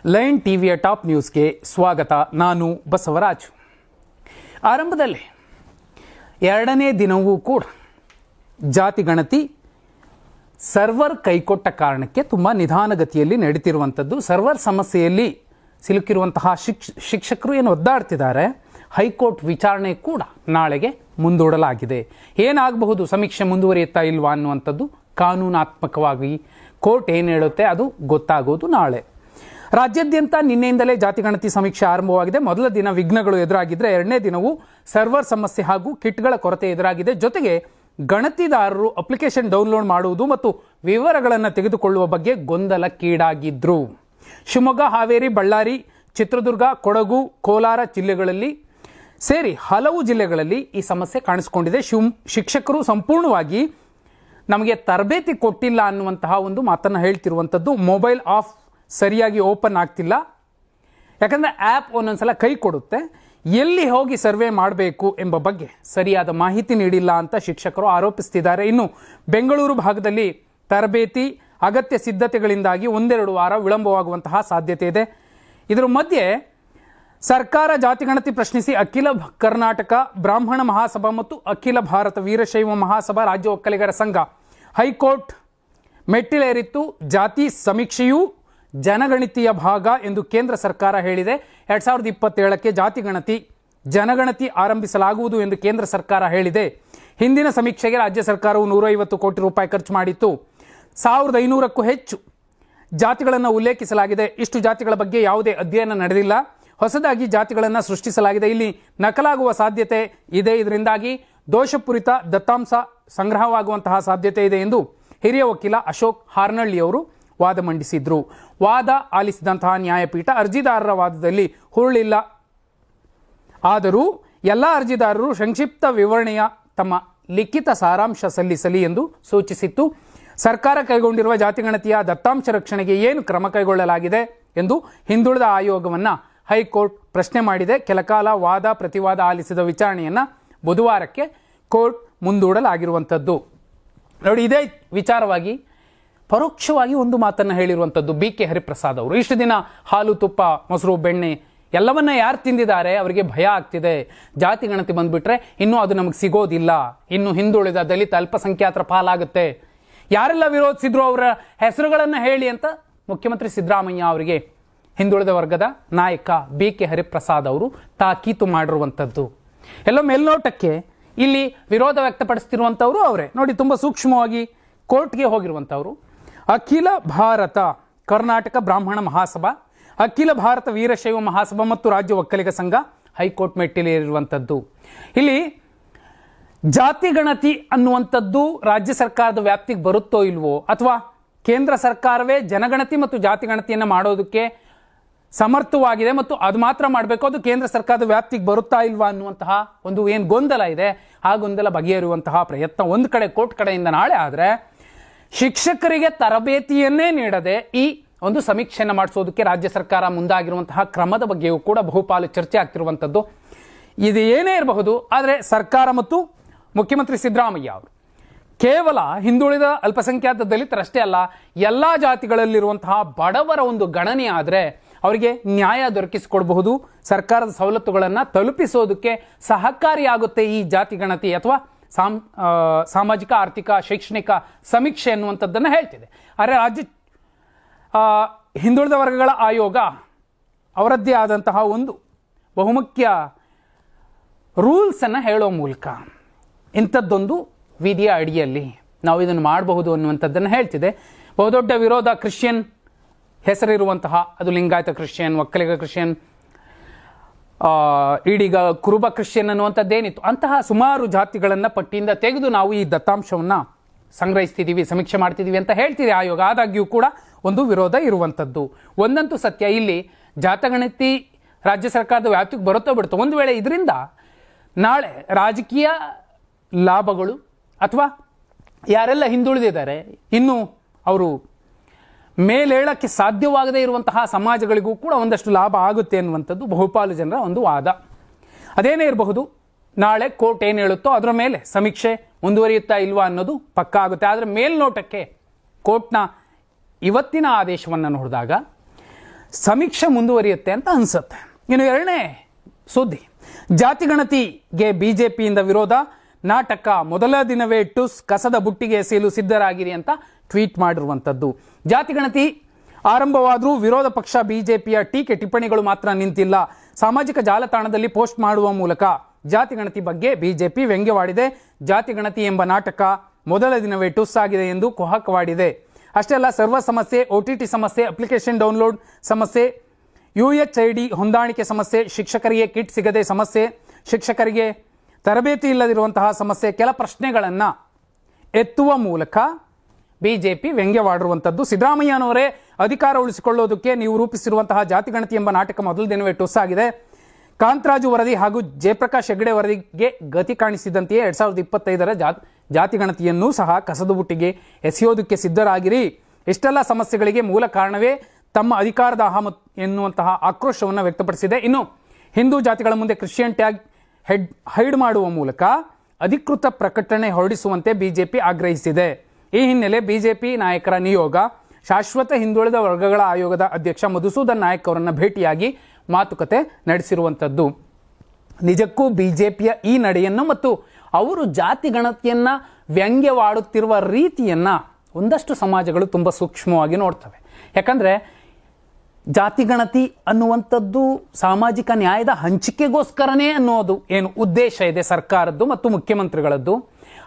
Line ಟಿವಿಯ top ನ್ಯೂಸ್ಗೆ ಸ್ವಾಗತ. ನಾನು ಬಸವರಾಜ್. ಆರಂಭದಲ್ಲಿ ಎರಡನೇ ದಿನವೂ ಕೂಡ ಜಾತಿ ಗಣತಿ ಸರ್ವರ್ ಕೈಕೊಟ್ಟ ಕಾರಣಕ್ಕೆ ತುಂಬ ನಿಧಾನಗತಿಯಲ್ಲಿ ನಡೀತಿರುವಂಥದ್ದು. ಸರ್ವರ್ ಸಮಸ್ಯೆಯಲ್ಲಿ ಸಿಲುಕಿರುವಂತಹ ಶಿಕ್ಷಕರು ಏನು ಒದ್ದಾಡ್ತಿದ್ದಾರೆ. ಹೈಕೋರ್ಟ್ ವಿಚಾರಣೆ ಕೂಡ ನಾಳೆಗೆ ಮುಂದೂಡಲಾಗಿದೆ. ಏನಾಗಬಹುದು, ಸಮೀಕ್ಷೆ ಮುಂದುವರಿಯುತ್ತಾ ಇಲ್ವಾ ಅನ್ನುವಂಥದ್ದು ಕಾನೂನಾತ್ಮಕವಾಗಿ ಕೋರ್ಟ್ ಏನು ಹೇಳುತ್ತೆ ಅದು ಗೊತ್ತಾಗೋದು ನಾಳೆ. ರಾಜ್ಯಾದ್ಯಂತ ನಿನ್ನೆಯಿಂದಲೇ ಜಾತಿ ಗಣತಿ ಸಮೀಕ್ಷೆ ಆರಂಭವಾಗಿದೆ. ಮೊದಲ ದಿನ ವಿಘ್ನಗಳು ಎದುರಾಗಿದ್ದರೆ ಎರಡನೇ ದಿನವೂ ಸರ್ವರ್ ಸಮಸ್ಯೆ ಹಾಗೂ ಕಿಟ್ಗಳ ಕೊರತೆ ಎದುರಾಗಿದೆ. ಜೊತೆಗೆ ಗಣತಿದಾರರು ಅಪ್ಲಿಕೇಶನ್ ಡೌನ್ಲೋಡ್ ಮಾಡುವುದು ಮತ್ತು ವಿವರಗಳನ್ನು ತೆಗೆದುಕೊಳ್ಳುವ ಬಗ್ಗೆ ಗೊಂದಲಕ್ಕೀಡಾಗಿದ್ರು. ಶಿವಮೊಗ್ಗ, ಹಾವೇರಿ, ಬಳ್ಳಾರಿ, ಚಿತ್ರದುರ್ಗ, ಕೊಡಗು, ಕೋಲಾರ ಜಿಲ್ಲೆಗಳಲ್ಲಿ ಸೇರಿ ಹಲವು ಜಿಲ್ಲೆಗಳಲ್ಲಿ ಈ ಸಮಸ್ಯೆ ಕಾಣಿಸಿಕೊಂಡಿದೆ. ಶಿಕ್ಷಕರು ಸಂಪೂರ್ಣವಾಗಿ ನಮಗೆ ತರಬೇತಿ ಕೊಟ್ಟಿಲ್ಲ ಅನ್ನುವಂತಹ ಒಂದು ಮಾತನ್ನು ಹೇಳ್ತಿರುವಂಥದ್ದು. ಮೊಬೈಲ್ ಆಫ್ ಸರಿಯಾಗಿ ಓಪನ್ ಆಗ್ತಿಲ್ಲ, ಯಾಕಂದರೆ ಆ್ಯಪ್ ಒಂದೊಂದ್ಸಲ ಕೈ ಕೊಡುತ್ತೆ. ಎಲ್ಲಿ ಹೋಗಿ ಸರ್ವೆ ಮಾಡಬೇಕು ಎಂಬ ಬಗ್ಗೆ ಸರಿಯಾದ ಮಾಹಿತಿ ನೀಡಿಲ್ಲ ಅಂತ ಶಿಕ್ಷಕರು ಆರೋಪಿಸ್ತಿದ್ದಾರೆ. ಇನ್ನು ಬೆಂಗಳೂರು ಭಾಗದಲ್ಲಿ ತರಬೇತಿ ಅಗತ್ಯ ಸಿದ್ಧತೆಗಳಿಂದಾಗಿ ಒಂದೆರಡು ವಾರ ವಿಳಂಬವಾಗುವಂತಹ ಸಾಧ್ಯತೆ ಇದೆ. ಇದರ ಮಧ್ಯೆ ಸರ್ಕಾರ ಜಾತಿ ಗಣತಿ ಪ್ರಶ್ನಿಸಿ ಅಖಿಲ ಕರ್ನಾಟಕ ಬ್ರಾಹ್ಮಣ ಮಹಾಸಭಾ ಮತ್ತು ಅಖಿಲ ಭಾರತ ವೀರಶೈವ ಮಹಾಸಭಾ ರಾಜ್ಯ ಒಕ್ಕಲಿಗರ ಸಂಘ ಹೈಕೋರ್ಟ್ ಮೆಟ್ಟಿಲೇರಿತ್ತು. ಜಾತಿ ಸಮೀಕ್ಷೆಯೂ ಜನಗಣತಿಯ ಭಾಗ ಎಂದು ಕೇಂದ್ರ ಸರ್ಕಾರ ಹೇಳಿದೆ. 2027ಕ್ಕೆ ಜಾತಿ ಗಣತಿ ಜನಗಣತಿ ಆರಂಭಿಸಲಾಗುವುದು ಎಂದು ಕೇಂದ್ರ ಸರ್ಕಾರ ಹೇಳಿದೆ. ಹಿಂದಿನ ಸಮೀಕ್ಷೆಗೆ ರಾಜ್ಯ ಸರ್ಕಾರವು 150 ಕೋಟಿ ರೂಪಾಯಿ ಖರ್ಚು ಮಾಡಿತ್ತು. 1500ಕ್ಕೂ ಹೆಚ್ಚು ಜಾತಿಗಳನ್ನು ಉಲ್ಲೇಖಿಸಲಾಗಿದೆ. ಇಷ್ಟು ಜಾತಿಗಳ ಬಗ್ಗೆ ಯಾವುದೇ ಅಧ್ಯಯನ ನಡೆದಿಲ್ಲ. ಹೊಸದಾಗಿ ಜಾತಿಗಳನ್ನು ಸೃಷ್ಟಿಸಲಾಗಿದೆ. ಇಲ್ಲಿ ನಕಲಾಗುವ ಸಾಧ್ಯತೆ ಇದೆ. ಇದರಿಂದಾಗಿ ದೋಷಪೂರಿತ ದತ್ತಾಂಶ ಸಂಗ್ರಹವಾಗುವಂತಹ ಸಾಧ್ಯತೆ ಇದೆ ಎಂದು ಹಿರಿಯ ವಕೀಲ ಅಶೋಕ್ ಹಾರ್ನಳ್ಳಿಯವರು ವಾದ ಮಂಡಿಸಿದ್ರು. ವಾದ ಆಲಿಸಿದಂತಹ ನ್ಯಾಯಪೀಠ ಅರ್ಜಿದಾರರ ವಾದದಲ್ಲಿ ಹುರುಳಿಲ್ಲ, ಆದರೂ ಎಲ್ಲ ಅರ್ಜಿದಾರರು ಸಂಕ್ಷಿಪ್ತ ವಿವರಣೆಯ ತಮ್ಮ ಲಿಖಿತ ಸಾರಾಂಶ ಸಲ್ಲಿಸಲಿ ಎಂದು ಸೂಚಿಸಿತ್ತು. ಸರ್ಕಾರ ಕೈಗೊಂಡಿರುವ ಜಾತಿಗಣತಿಯ ದತ್ತಾಂಶ ರಕ್ಷಣೆಗೆ ಏನು ಕ್ರಮ ಕೈಗೊಳ್ಳಲಾಗಿದೆ ಎಂದು ಹಿಂದುಳಿದ ಆಯೋಗವನ್ನು ಹೈಕೋರ್ಟ್ ಪ್ರಶ್ನೆ ಮಾಡಿದೆ. ಕೆಲಕಾಲ ವಾದ ಪ್ರತಿವಾದ ಆಲಿಸಿದ ವಿಚಾರಣೆಯನ್ನು ಬುಧವಾರಕ್ಕೆ ಕೋರ್ಟ್ ಮುಂದೂಡಲಾಗಿರುವಂಥದ್ದು. ನೋಡಿ, ಇದೇ ವಿಚಾರವಾಗಿ ಪರೋಕ್ಷವಾಗಿ ಒಂದು ಮಾತನ್ನು ಹೇಳಿರುವಂಥದ್ದು BK ಹರಿಪ್ರಸಾದ್ ಅವರು. ಇಷ್ಟು ದಿನ ಹಾಲು, ತುಪ್ಪ, ಮೊಸರು, ಬೆಣ್ಣೆ ಎಲ್ಲವನ್ನ ಯಾರು ತಿಂದಿದ್ದಾರೆ ಅವರಿಗೆ ಭಯ ಆಗ್ತಿದೆ. ಜಾತಿ ಗಣತಿ ಬಂದ್ಬಿಟ್ರೆ ಇನ್ನೂ ಅದು ನಮಗೆ ಸಿಗೋದಿಲ್ಲ, ಇನ್ನು ಹಿಂದುಳಿದ ದಲಿತ ಅಲ್ಪಸಂಖ್ಯಾತರ ಪಾಲಾಗುತ್ತೆ. ಯಾರೆಲ್ಲ ವಿರೋಧಿಸಿದ್ರು ಅವರ ಹೆಸರುಗಳನ್ನು ಹೇಳಿ ಅಂತ ಮುಖ್ಯಮಂತ್ರಿ ಸಿದ್ದರಾಮಯ್ಯ ಅವರಿಗೆ ಹಿಂದುಳಿದ ವರ್ಗದ ನಾಯಕ BK ಹರಿಪ್ರಸಾದ್ ಅವರು ತಾಕೀತು ಮಾಡಿರುವಂಥದ್ದು. ಎಲ್ಲೋ ಮೇಲ್ನೋಟಕ್ಕೆ ಇಲ್ಲಿ ವಿರೋಧ ವ್ಯಕ್ತಪಡಿಸ್ತಿರುವಂಥವರು ಅವರೇ. ನೋಡಿ, ತುಂಬ ಸೂಕ್ಷ್ಮವಾಗಿ ಕೋರ್ಟ್ಗೆ ಹೋಗಿರುವಂಥವರು. ಅಖಿಲ ಭಾರತ ಕರ್ನಾಟಕ ಬ್ರಾಹ್ಮಣ ಮಹಾಸಭಾ, ಅಖಿಲ ಭಾರತ ವೀರಶೈವ ಮಹಾಸಭಾ ಮತ್ತು ರಾಜ್ಯ ಒಕ್ಕಲಿಗ ಸಂಘ ಹೈಕೋರ್ಟ್ ಮೆಟ್ಟಿಲೇರಿರುವಂಥದ್ದು. ಇಲ್ಲಿ ಜಾತಿ ಗಣತಿ ಅನ್ನುವಂಥದ್ದು ರಾಜ್ಯ ಸರ್ಕಾರದ ವ್ಯಾಪ್ತಿಗೆ ಬರುತ್ತೋ ಇಲ್ವೋ, ಅಥವಾ ಕೇಂದ್ರ ಸರ್ಕಾರವೇ ಜನಗಣತಿ ಮತ್ತು ಜಾತಿ ಗಣತಿಯನ್ನು ಮಾಡೋದಕ್ಕೆ ಸಮರ್ಥವಾಗಿದೆ ಮತ್ತು ಅದು ಮಾತ್ರ ಮಾಡಬೇಕು, ಅದು ಕೇಂದ್ರ ಸರ್ಕಾರದ ವ್ಯಾಪ್ತಿಗೆ ಬರುತ್ತಾ ಇಲ್ವಾ ಅನ್ನುವಂತಹ ಒಂದು ಏನು ಗೊಂದಲ ಇದೆ, ಆ ಗೊಂದಲ ಬಗೆಹರಿಯುವಂತಹ ಪ್ರಯತ್ನ ಒಂದು ಕಡೆ ಕೋರ್ಟ್ ಕಡೆಯಿಂದ ನಾಳೆ ಆದರೆ, ಶಿಕ್ಷಕರಿಗೆ ತರಬೇತಿಯನ್ನೇ ನೀಡದೆ ಈ ಒಂದು ಸಮೀಕ್ಷೆಯನ್ನು ಮಾಡಿಸೋದಕ್ಕೆ ರಾಜ್ಯ ಸರ್ಕಾರ ಮುಂದಾಗಿರುವಂತಹ ಕ್ರಮದ ಬಗ್ಗೆಯೂ ಕೂಡ ಬಹುಪಾಲು ಚರ್ಚೆ ಆಗ್ತಿರುವಂಥದ್ದು. ಇದು ಏನೇ ಇರಬಹುದು, ಆದರೆ ಸರ್ಕಾರ ಮತ್ತು ಮುಖ್ಯಮಂತ್ರಿ ಸಿದ್ದರಾಮಯ್ಯ ಅವರು ಕೇವಲ ಹಿಂದುಳಿದ ಅಲ್ಪಸಂಖ್ಯಾತ ದಲಿತರಷ್ಟೇ ಅಲ್ಲ, ಎಲ್ಲ ಜಾತಿಗಳಲ್ಲಿರುವಂತಹ ಬಡವರ ಒಂದು ಗಣನೆ ಆದರೆ ಅವರಿಗೆ ನ್ಯಾಯ ದೊರಕಿಸಿಕೊಡಬಹುದು, ಸರ್ಕಾರದ ಸವಲತ್ತುಗಳನ್ನು ತಲುಪಿಸೋದಕ್ಕೆ ಸಹಕಾರಿಯಾಗುತ್ತೆ ಈ ಜಾತಿ ಗಣತಿ ಅಥವಾ ಸಾಮಾಜಿಕ, ಆರ್ಥಿಕ, ಶೈಕ್ಷಣಿಕ ಸಮೀಕ್ಷೆ ಅನ್ನುವಂಥದ್ದನ್ನು ಹೇಳ್ತಿದೆ. ಆದರೆ ರಾಜ್ಯ ಹಿಂದುಳಿದ ವರ್ಗಗಳ ಆಯೋಗ ಅವರದ್ದೇ ಆದಂತಹ ಒಂದು ಬಹುಮುಖ್ಯ ರೂಲ್ಸನ್ನು ಹೇಳೋ ಮೂಲಕ ಇಂಥದ್ದೊಂದು ವಿಧಿಯ ಅಡಿಯಲ್ಲಿ ನಾವು ಇದನ್ನು ಮಾಡಬಹುದು ಅನ್ನುವಂಥದ್ದನ್ನು ಹೇಳ್ತಿದೆ. ಬಹುದೊಡ್ಡ ವಿರೋಧ ಕ್ರಿಶ್ಚಿಯನ್ ಹೆಸರಿರುವಂತಹ, ಅದು ಲಿಂಗಾಯತ ಕ್ರಿಶ್ಚಿಯನ್, ಒಕ್ಕಲಿಗ ಕ್ರಿಶ್ಚಿಯನ್, ಈಡೀಗ ಕುರುಬ ಕ್ರಿಶ್ಚಿಯನ್ ಅನ್ನುವಂಥದ್ದೇನಿತ್ತು, ಅಂತಹ ಸುಮಾರು ಜಾತಿಗಳನ್ನು ಪಟ್ಟಿಯಿಂದ ತೆಗೆದು ನಾವು ಈ ದತ್ತಾಂಶವನ್ನು ಸಂಗ್ರಹಿಸ್ತಿದ್ದೀವಿ, ಸಮೀಕ್ಷೆ ಮಾಡ್ತಿದ್ದೀವಿ ಅಂತ ಹೇಳ್ತಿದೆ ಆಯೋಗ. ಆದಾಗ್ಯೂ ಕೂಡ ಒಂದು ವಿರೋಧ ಇರುವಂಥದ್ದು. ಒಂದಂತೂ ಸತ್ಯ, ಇಲ್ಲಿ ಜಾತಗಣತಿ ರಾಜ್ಯ ಸರ್ಕಾರದ ವ್ಯಾಪ್ತಿಗೆ ಬರುತ್ತೋ ಬಿಡುತ್ತೋ, ಒಂದು ವೇಳೆ ಇದರಿಂದ ನಾಳೆ ರಾಜಕೀಯ ಲಾಭಗಳು ಅಥವಾ ಯಾರೆಲ್ಲ ಹಿಂದುಳಿದಿದ್ದಾರೆ ಇನ್ನು ಅವರು ಮೇಲೇಳಕ್ಕೆ ಸಾಧ್ಯವಾಗದೇ ಇರುವಂತಹ ಸಮಾಜಗಳಿಗೂ ಕೂಡ ಒಂದಷ್ಟು ಲಾಭ ಆಗುತ್ತೆ ಅನ್ನುವಂಥದ್ದು ಬಹುಪಾಲು ಜನರ ಒಂದು ವಾದ. ಅದೇನೇ ಇರಬಹುದು, ನಾಳೆ ಕೋರ್ಟ್ ಏನು ಹೇಳುತ್ತೋ ಅದರ ಮೇಲೆ ಸಮೀಕ್ಷೆ ಮುಂದುವರಿಯುತ್ತಾ ಇಲ್ವಾ ಅನ್ನೋದು ಪಕ್ಕಾ ಆಗುತ್ತೆ. ಆದರೆ ಮೇಲ್ನೋಟಕ್ಕೆ ಕೋರ್ಟ್ನ ಇವತ್ತಿನ ಆದೇಶವನ್ನು ನೋಡಿದಾಗ ಸಮೀಕ್ಷೆ ಮುಂದುವರಿಯುತ್ತೆ ಅಂತ ಅನ್ಸುತ್ತೆ. ಇನ್ನು ಎರಡನೇ ಸುದ್ದಿ, ಜಾತಿಗಣತಿಗೆ ಬಿಜೆಪಿಯಿಂದ ವಿರೋಧ, ನಾಟಕ ಮೊದಲ ದಿನವೇ ಟುಸ್, ಕಸದ ಬುಟ್ಟಿಗೆ ಎಸೆಯಲು ಸಿದ್ಧರಾಗಿರಿ ಅಂತ ಟ್ವೀಟ್ ಮಾಡಿರುವಂಥದ್ದು. ಜಾತಿಗಣತಿ ಆರಂಭವಾದರೂ ವಿರೋಧ ಪಕ್ಷ ಬಿಜೆಪಿಯ ಟೀಕೆ ಟಿಪ್ಪಣಿಗಳು ಮಾತ್ರ ನಿಂತಿಲ್ಲ. ಸಾಮಾಜಿಕ ಜಾಲತಾಣದಲ್ಲಿ ಪೋಸ್ಟ್ ಮಾಡುವ ಮೂಲಕ ಜಾತಿಗಣತಿ ಬಗ್ಗೆ ಬಿಜೆಪಿ ವ್ಯಂಗ್ಯವಾಡಿದೆ. ಜಾತಿಗಣತಿ ಎಂಬ ನಾಟಕ ಮೊದಲ ದಿನವೇ ಟುಸ್ ಆಗಿದೆ ಎಂದು ಕುಹಕವಾಡಿದೆ. ಅಷ್ಟೇ ಅಲ್ಲ, ಸರ್ವರ್ ಸಮಸ್ಯೆ, OTT ಸಮಸ್ಯೆ, ಅಪ್ಲಿಕೇಶನ್ ಡೌನ್ಲೋಡ್ ಸಮಸ್ಯೆ, UHID ಹೊಂದಾಣಿಕೆ ಸಮಸ್ಯೆ, ಶಿಕ್ಷಕರಿಗೆ ಕಿಟ್ ಸಿಗದೆ ಸಮಸ್ಯೆ, ಶಿಕ್ಷಕರಿಗೆ ತರಬೇತಿ ಇಲ್ಲದಿರುವಂತಹ ಸಮಸ್ಯೆ, ಕೆಲ ಪ್ರಶ್ನೆಗಳನ್ನು ಎತ್ತುವ ಮೂಲಕ ಬಿಜೆಪಿ ವ್ಯಂಗ್ಯವಾಡಿರುವಂಥದ್ದು. ಸಿದ್ದರಾಮಯ್ಯನವರೇ ಅಧಿಕಾರ ಉಳಿಸಿಕೊಳ್ಳೋದಕ್ಕೆ ನೀವು ರೂಪಿಸಿರುವಂತಹ ಜಾತಿಗಣತಿ ಎಂಬ ನಾಟಕ ಮೊದಲ ದಿನವೇ ಟುಸ್ ಆಗಿದೆ. ಕಾಂತರಾಜು ವರದಿ ಹಾಗೂ ಜಯಪ್ರಕಾಶ್ ಹೆಗಡೆ ವರದಿಗೆ ಗತಿ ಕಾಣಿಸಿದಂತೆಯೇ 2025ರ ಜಾತಿಗಣತಿಯನ್ನೂ ಸಹ ಕಸದ ಬುಟ್ಟಿಗೆ ಎಸೆಯೋದಕ್ಕೆ ಸಿದ್ಧರಾಗಿರಿ. ಇಷ್ಟೆಲ್ಲ ಸಮಸ್ಯೆಗಳಿಗೆ ಮೂಲ ಕಾರಣವೇ ತಮ್ಮ ಅಧಿಕಾರದಾಹ ಎನ್ನುವಂತಹ ಆಕ್ರೋಶವನ್ನು ವ್ಯಕ್ತಪಡಿಸಿದೆ. ಇನ್ನು ಹಿಂದೂ ಜಾತಿಗಳ ಮುಂದೆ ಕ್ರಿಶ್ಚಿಯನ್ ಟ್ಯಾಗ್ ಹೈಡ್ ಮಾಡುವ ಮೂಲಕ ಅಧಿಕೃತ ಪ್ರಕಟಣೆ ಹೊರಡಿಸುವಂತೆ ಬಿಜೆಪಿ ಆಗ್ರಹಿಸಿದೆ. ಈ ಹಿನ್ನೆಲೆ ಬಿಜೆಪಿ ನಾಯಕರ ನಿಯೋಗ ಶಾಶ್ವತ ಹಿಂದುಳಿದ ವರ್ಗಗಳ ಆಯೋಗದ ಅಧ್ಯಕ್ಷ ಮಧುಸೂದನ್ ನಾಯಕ್ ಅವರನ್ನು ಭೇಟಿಯಾಗಿ ಮಾತುಕತೆ ನಡೆಸಿರುವಂಥದ್ದು. ನಿಜಕ್ಕೂ ಬಿಜೆಪಿಯ ಈ ನಡೆಯನ್ನು ಮತ್ತು ಅವರು ಜಾತಿ ಗಣತಿಯನ್ನ ವ್ಯಂಗ್ಯವಾಡುತ್ತಿರುವ ರೀತಿಯನ್ನ ಒಂದಷ್ಟು ಸಮಾಜಗಳು ತುಂಬ ಸೂಕ್ಷ್ಮವಾಗಿ ನೋಡ್ತವೆ. ಯಾಕಂದ್ರೆ ಜಾತಿಗಣತಿ ಅನ್ನುವಂಥದ್ದು ಸಾಮಾಜಿಕ ನ್ಯಾಯದ ಹಂಚಿಕೆಗೋಸ್ಕರನೇ ಅನ್ನೋದು ಏನು ಉದ್ದೇಶ ಇದೆ ಸರ್ಕಾರದ್ದು ಮತ್ತು ಮುಖ್ಯಮಂತ್ರಿಗಳದ್ದು.